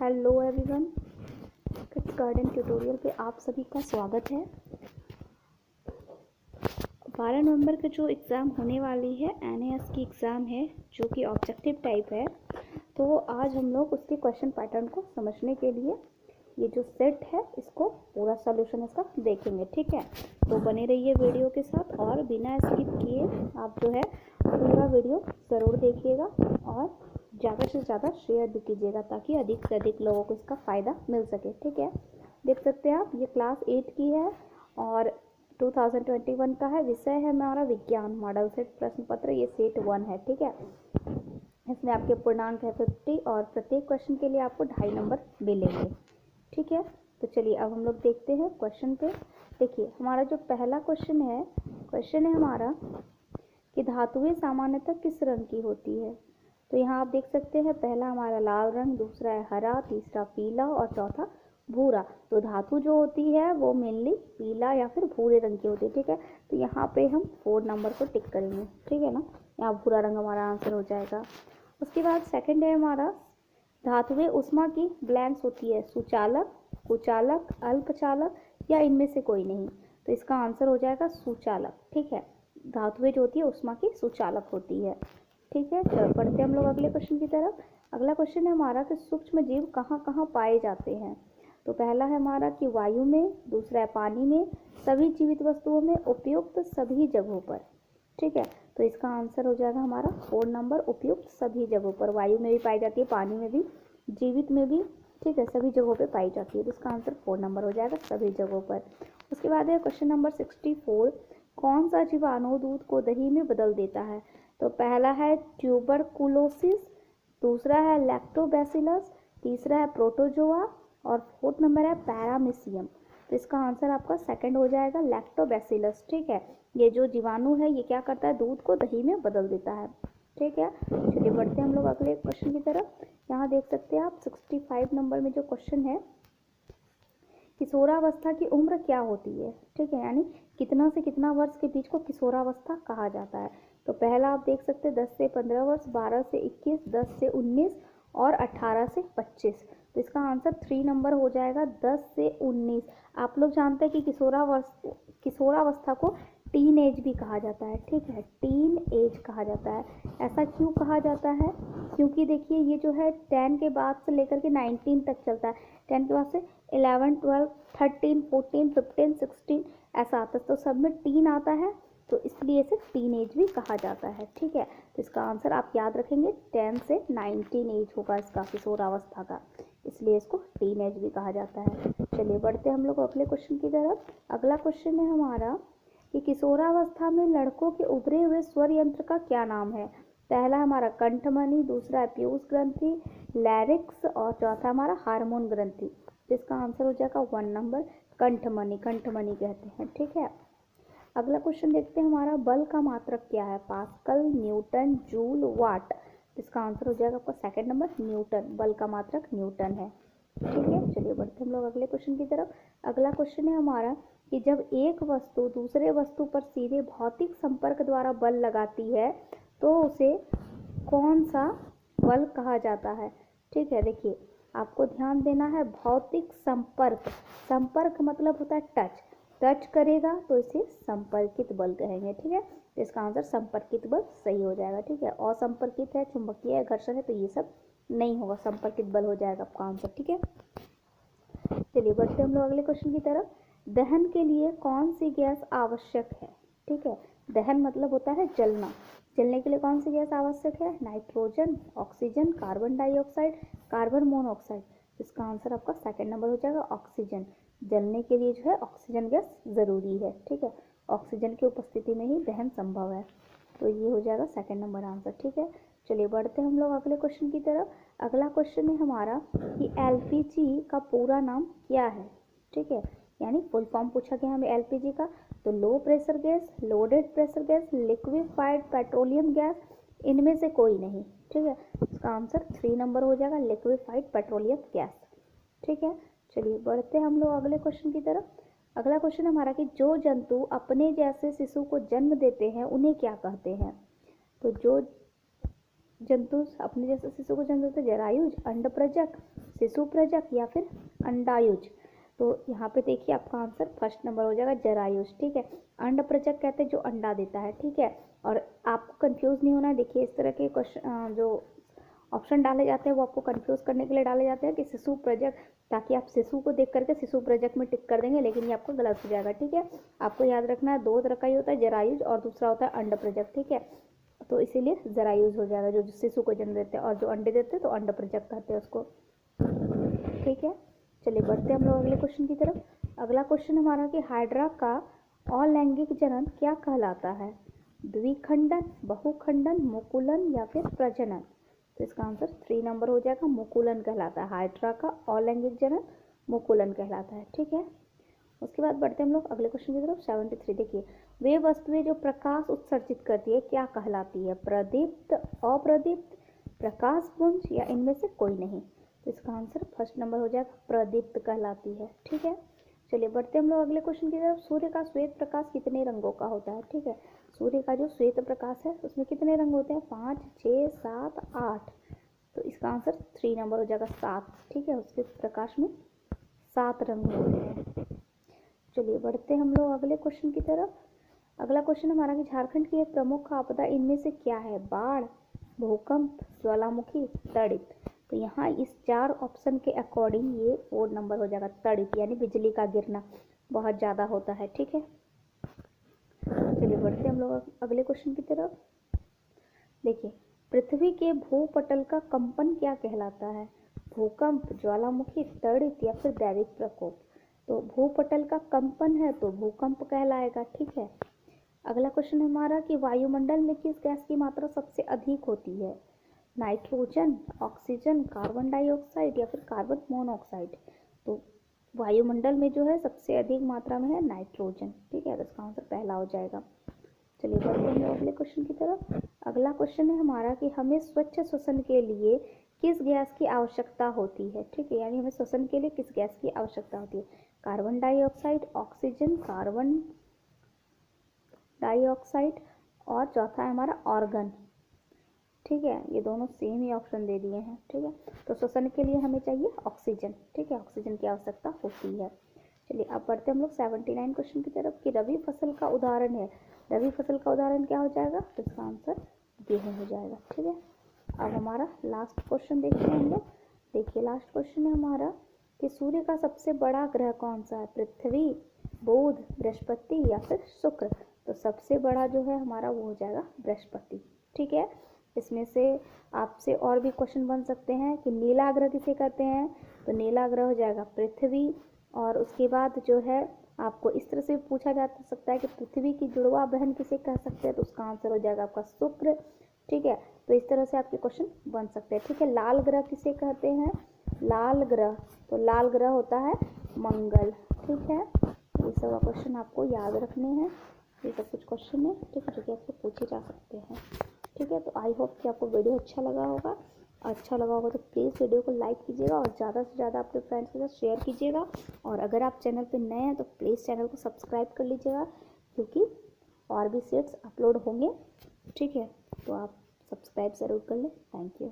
Hello everyone, kids garden tutorial पे आप सभी का स्वागत है। 12 नवंबर का जो एग्ज़ाम होने वाली है एनएएस की एग्ज़ाम है जो कि ऑब्जेक्टिव टाइप है। तो आज हम लोग उसके क्वेश्चन पैटर्न को समझने के लिए ये जो सेट है इसको पूरा सॉल्यूशन इसका देखेंगे, ठीक है। तो बने रहिए वीडियो के साथ और बिना स्किप किए आप जो है पूरा वीडियो ज़रूर देखिएगा और ज़्यादा से ज़्यादा शेयर भी कीजिएगा ताकि अधिक से अधिक लोगों को इसका फ़ायदा मिल सके, ठीक है। देख सकते हैं आप, ये क्लास 8 की है और 2021 का है। विषय है हमारा विज्ञान। मॉडल सेट प्रश्न पत्र ये सेट 1 है, ठीक है। इसमें आपके पूर्णांक है 50 और प्रत्येक क्वेश्चन के लिए आपको 2.5 नंबर मिलेंगे, ठीक है। तो चलिए अब हम लोग देखते हैं क्वेश्चन पे। देखिए हमारा जो पहला क्वेश्चन है हमारा कि धातुएं सामान्यतः किस रंग की होती है। तो यहाँ आप देख सकते हैं, पहला हमारा लाल रंग, दूसरा है हरा, तीसरा पीला और चौथा भूरा। तो धातु जो होती है वो मेनली पीला या फिर भूरे रंग की होती है, ठीक है। तो यहाँ पे हम 4 नंबर को टिक करेंगे, ठीक है ना। यहाँ भूरा रंग हमारा आंसर हो जाएगा। उसके बाद सेकंड है हमारा, धातुएं उष्मा की ब्लैंक्स होती है, सुचालक, कुचालक, अल्पचालक या इनमें से कोई नहीं। तो इसका आंसर हो जाएगा सुचालक, ठीक है। धातुएं जो होती है उष्मा की सुचालक होती है, ठीक है। चलो पढ़ते हैं हम लोग अगले क्वेश्चन की तरफ। अगला क्वेश्चन है हमारा कि सूक्ष्म जीव कहाँ कहाँ पाए जाते हैं। तो पहला है हमारा कि वायु में, दूसरा है पानी में, सभी जीवित वस्तुओं में, उपयुक्त सभी जगहों पर, ठीक है। तो इसका आंसर हो जाएगा हमारा 4 नंबर, उपयुक्त सभी जगहों पर। वायु में भी पाई जाती है, पानी में भी, जीवित में भी, ठीक है, सभी जगहों पे पाई जाती है। तो इसका आंसर 4 नंबर हो जाएगा, सभी जगहों पर। उसके बाद है क्वेश्चन नंबर 64, कौन सा जीवाणु दूध को दही में बदल देता है। तो पहला है ट्यूबरकुलोसिस, दूसरा है लैक्टोबैसिलस, तीसरा है प्रोटोजोआ और 4th नंबर है पैरामीशियम। तो इसका आंसर आपका सेकंड हो जाएगा, लैक्टोबैसिलस, ठीक है। ये जो जीवाणु है ये क्या करता है, दूध को दही में बदल देता है, ठीक है। चलिए बढ़ते हैं हम लोग अगले क्वेश्चन की तरफ। यहाँ देख सकते हैं आप 65 नंबर में जो क्वेश्चन है, किशोरावस्था की उम्र क्या होती है, ठीक है। यानी कितना से कितना वर्ष के बीच को किशोरावस्था कहा जाता है। तो पहला आप देख सकते हैं 10 से 15 वर्ष, 12 से 21, 10 से 19 और 18 से 25। तो इसका आंसर 3 नंबर हो जाएगा, 10 से 19। आप लोग जानते हैं कि किशोरावस्था को टीन एज भी कहा जाता है, ठीक है, टीन एज कहा जाता है। ऐसा क्यों कहा जाता है, क्योंकि देखिए ये जो है 10 के बाद से लेकर के 19 तक चलता है। 10 के बाद से 11, 12, 13, 14, 15, 16 ऐसा आता है। तो सब में टीन आता है, तो इसलिए इसे टीन एज भी कहा जाता है, ठीक है। तो इसका आंसर आप याद रखेंगे, 10 से 19 एज होगा इसका किशोरावस्था का, इसलिए इसको टीन एज भी कहा जाता है। चलिए बढ़ते हम लोग अगले क्वेश्चन की तरफ। अगला क्वेश्चन है हमारा कि किशोरावस्था में लड़कों के उभरे हुए स्वर यंत्र का क्या नाम है। पहला हमारा कंठमणि, दूसरा है पीयूष ग्रंथि, लैरिक्स और चौथा हमारा हार्मोन ग्रंथि। इसका आंसर हो जाएगा 1 नंबर, कंठमणि, कंठमणि कहते हैं, ठीक है। अगला क्वेश्चन देखते हैं हमारा, बल का मात्रक क्या है, पास्कल, न्यूटन, जूल, वाट। इसका आंसर हो जाएगा आपका 2nd नंबर, न्यूटन। बल का मात्रक न्यूटन है, ठीक है। चलिए बढ़ते हम लोग अगले क्वेश्चन की तरफ। अगला क्वेश्चन है हमारा कि जब एक वस्तु दूसरे वस्तु पर सीधे भौतिक संपर्क द्वारा बल लगाती है तो उसे कौन सा बल कहा जाता है, ठीक है। देखिए आपको ध्यान देना है, भौतिक संपर्क, संपर्क मतलब होता है टच, टच करेगा तो इसे संपर्कित बल कहेंगे, ठीक है। तो इसका आंसर संपर्कित बल सही हो जाएगा, ठीक है। असंपर्कित है, चुंबकीय है, घर्षण है, तो ये सब नहीं होगा, संपर्कित बल हो जाएगा आपका आंसर, ठीक है। चलिए बढ़ते हम लोग अगले क्वेश्चन की तरफ। दहन के लिए कौन सी गैस आवश्यक है, ठीक है। दहन मतलब होता है जलना, जलने के लिए कौन सी गैस आवश्यक है, nitrogen, oxygen, carbon dioxide, carbon monoxide. इसका आंसर आपका 2nd नंबर हो जाएगा, ऑक्सीजन। जलने के लिए जो है ऑक्सीजन गैस ज़रूरी है, ठीक है। ऑक्सीजन की उपस्थिति में ही दहन संभव है, तो ये हो जाएगा 2nd नंबर आंसर, ठीक है। चलिए बढ़ते हैं हम लोग अगले क्वेश्चन की तरफ। अगला क्वेश्चन है हमारा कि एलपीजी का पूरा नाम क्या है, ठीक है। यानी फुल फॉर्म पूछा गया हमें एलपीजी का। तो low pressure gas, loaded pressure gas, liquefied petroleum gas, इनमें से कोई नहीं, ठीक है। इसका आंसर 3 नंबर हो जाएगा, लिक्विफाइड पेट्रोलियम गैस, ठीक है। चलिए बढ़ते हम लोग अगले क्वेश्चन की तरफ। अगला क्वेश्चन हमारा कि जो जंतु अपने जैसे शिशु को जन्म देते हैं उन्हें क्या कहते हैं। तो जो जंतु अपने जैसे शिशु को जन्म देते हैं, जरायुज, अंडप्रजक, शिशु प्रजक या फिर अंडायुज। तो यहाँ पे देखिए आपका आंसर फर्स्ट नंबर हो जाएगा जरायुज। ठीक है, अंड प्रजक कहते हैं जो अंडा देता है। ठीक है, और आपको कंफ्यूज नहीं होना है। देखिए इस तरह के क्वेश्चन जो ऑप्शन डाले जाते हैं वो आपको कंफ्यूज करने के लिए डाले जाते हैं कि शिशु प्रजक, ताकि आप शिशु को देख करके शिशु प्रजक में टिक कर देंगे, लेकिन ये आपको गलत हो जाएगा। ठीक है, आपको याद रखना है दो तरह का ही होता है, जरायुज और दूसरा होता है अंड प्रजक। ठीक है, तो इसीलिए जरायुज हो जाएगा जो शिशु को जन्म देते हैं, और जो अंडे देते हैं तो अंड प्रजक कहते हैं उसको। ठीक है, चलिए बढ़ते हैं हम लोग अगले क्वेश्चन की तरफ। अगला क्वेश्चन हमारा कि हाइड्रा का अलैंगिक जनन क्या कहलाता है? द्विखंडन, बहुखंडन, मुकुलन या फिर प्रजनन। तो इसका आंसर 3 नंबर हो जाएगा, मुकुलन कहलाता है। हाइड्रा का अलैंगिक जनन मुकुलन कहलाता है। ठीक है, उसके बाद बढ़ते हैं हम लोग अगले क्वेश्चन की तरफ। 73 देखिए, वे वस्तुएं जो प्रकाश उत्सर्जित करती है क्या कहलाती है? प्रदीप्त, अप्रदीप्त, प्रकाश पुंज या इनमें से कोई नहीं। तो इसका आंसर फर्स्ट नंबर हो जाएगा, प्रदीप्त कहलाती है। ठीक है, चलिए बढ़ते हैं हम लोग अगले क्वेश्चन की तरफ। सूर्य का श्वेत प्रकाश कितने रंगों का होता है? ठीक है, सूर्य का जो श्वेत प्रकाश है उसमें कितने रंग होते हैं? 5, 6, 7, 8। तो इसका आंसर 3 नंबर हो जाएगा, 7। ठीक है, उसके प्रकाश में 7 रंग होते हैं। चलिए बढ़ते हैं हम लोग अगले क्वेश्चन की तरफ। अगला क्वेश्चन हमारा कि झारखंड की एक प्रमुख आपदा इनमें से क्या है? बाढ़, भूकंप, ज्वालामुखी, तड़ित। तो यहाँ इस 4 ऑप्शन के अकॉर्डिंग ये 4 नंबर हो जाएगा, तड़ित, यानी बिजली का गिरना बहुत ज़्यादा होता है। ठीक है, चलिए बढ़ते हैं हम लोग अगले क्वेश्चन की तरफ। देखिए, पृथ्वी के भूपटल का कंपन क्या कहलाता है? भूकंप, ज्वालामुखी, तड़ित या फिर दैविक प्रकोप। तो भूपटल का कंपन है तो भूकंप कहलाएगा। ठीक है, अगला क्वेश्चन हमारा कि वायुमंडल में किस गैस की मात्रा सबसे अधिक होती है? नाइट्रोजन, ऑक्सीजन, कार्बन डाइऑक्साइड या फिर कार्बन मोनोऑक्साइड। तो वायुमंडल में जो है सबसे अधिक मात्रा में है नाइट्रोजन। ठीक है, तो इसका आंसर पहला हो जाएगा। चलिए बढ़ते हैं अगले क्वेश्चन की तरफ। अगला क्वेश्चन है हमारा कि हमें स्वच्छ श्वसन के लिए किस गैस की आवश्यकता होती है? ठीक है, यानी हमें श्वसन के लिए किस गैस की आवश्यकता होती है? Carbon dioxide, oxygen, carbon dioxide और चौथा है हमारा ऑर्गन। ठीक है, ये दोनों सेम ही ऑप्शन दे दिए हैं। ठीक है, तो श्वसन के लिए हमें चाहिए ऑक्सीजन। ठीक है, ऑक्सीजन की आवश्यकता होती है। चलिए अब बढ़ते हैं हम लोग 79 क्वेश्चन की तरफ कि रबी फसल का उदाहरण है। रबी फसल का उदाहरण क्या हो जाएगा? तो इसका आंसर गेहूँ हो जाएगा। ठीक है, अब हमारा लास्ट क्वेश्चन देखते हैं हम लोग। देखिए लास्ट क्वेश्चन है हमारा कि सूर्य का सबसे बड़ा ग्रह कौन सा है? पृथ्वी, बुध, बृहस्पति या फिर शुक्र। तो सबसे बड़ा जो है हमारा वो हो जाएगा बृहस्पति। ठीक है, इसमें से आपसे और भी क्वेश्चन बन सकते हैं कि नीला ग्रह किसे कहते हैं? तो नीला ग्रह हो जाएगा पृथ्वी। और उसके बाद जो है आपको इस तरह से पूछा जा सकता है कि पृथ्वी की जुड़वा बहन किसे कह सकते हैं? तो उसका आंसर हो जाएगा आपका शुक्र। ठीक है, तो इस तरह से आपके क्वेश्चन बन सकते हैं। ठीक है, लाल ग्रह किसे कहते हैं? लाल ग्रह, तो लाल ग्रह होता है मंगल। ठीक है, ये सब क्वेश्चन आपको याद रखने हैं। ये सब कुछ क्वेश्चन है, ठीक है, जो कि आपसे पूछे जा सकते हैं। ठीक है, तो आई होप कि आपको वीडियो अच्छा लगा होगा। अच्छा लगा होगा तो प्लीज़ वीडियो को लाइक कीजिएगा और ज़्यादा से ज़्यादा अपने फ्रेंड्स के साथ शेयर कीजिएगा। और अगर आप चैनल पे नए हैं तो प्लीज़ चैनल को सब्सक्राइब कर लीजिएगा, क्योंकि और भी सेट्स अपलोड होंगे। ठीक है, तो आप सब्सक्राइब ज़रूर कर लें। Thank you.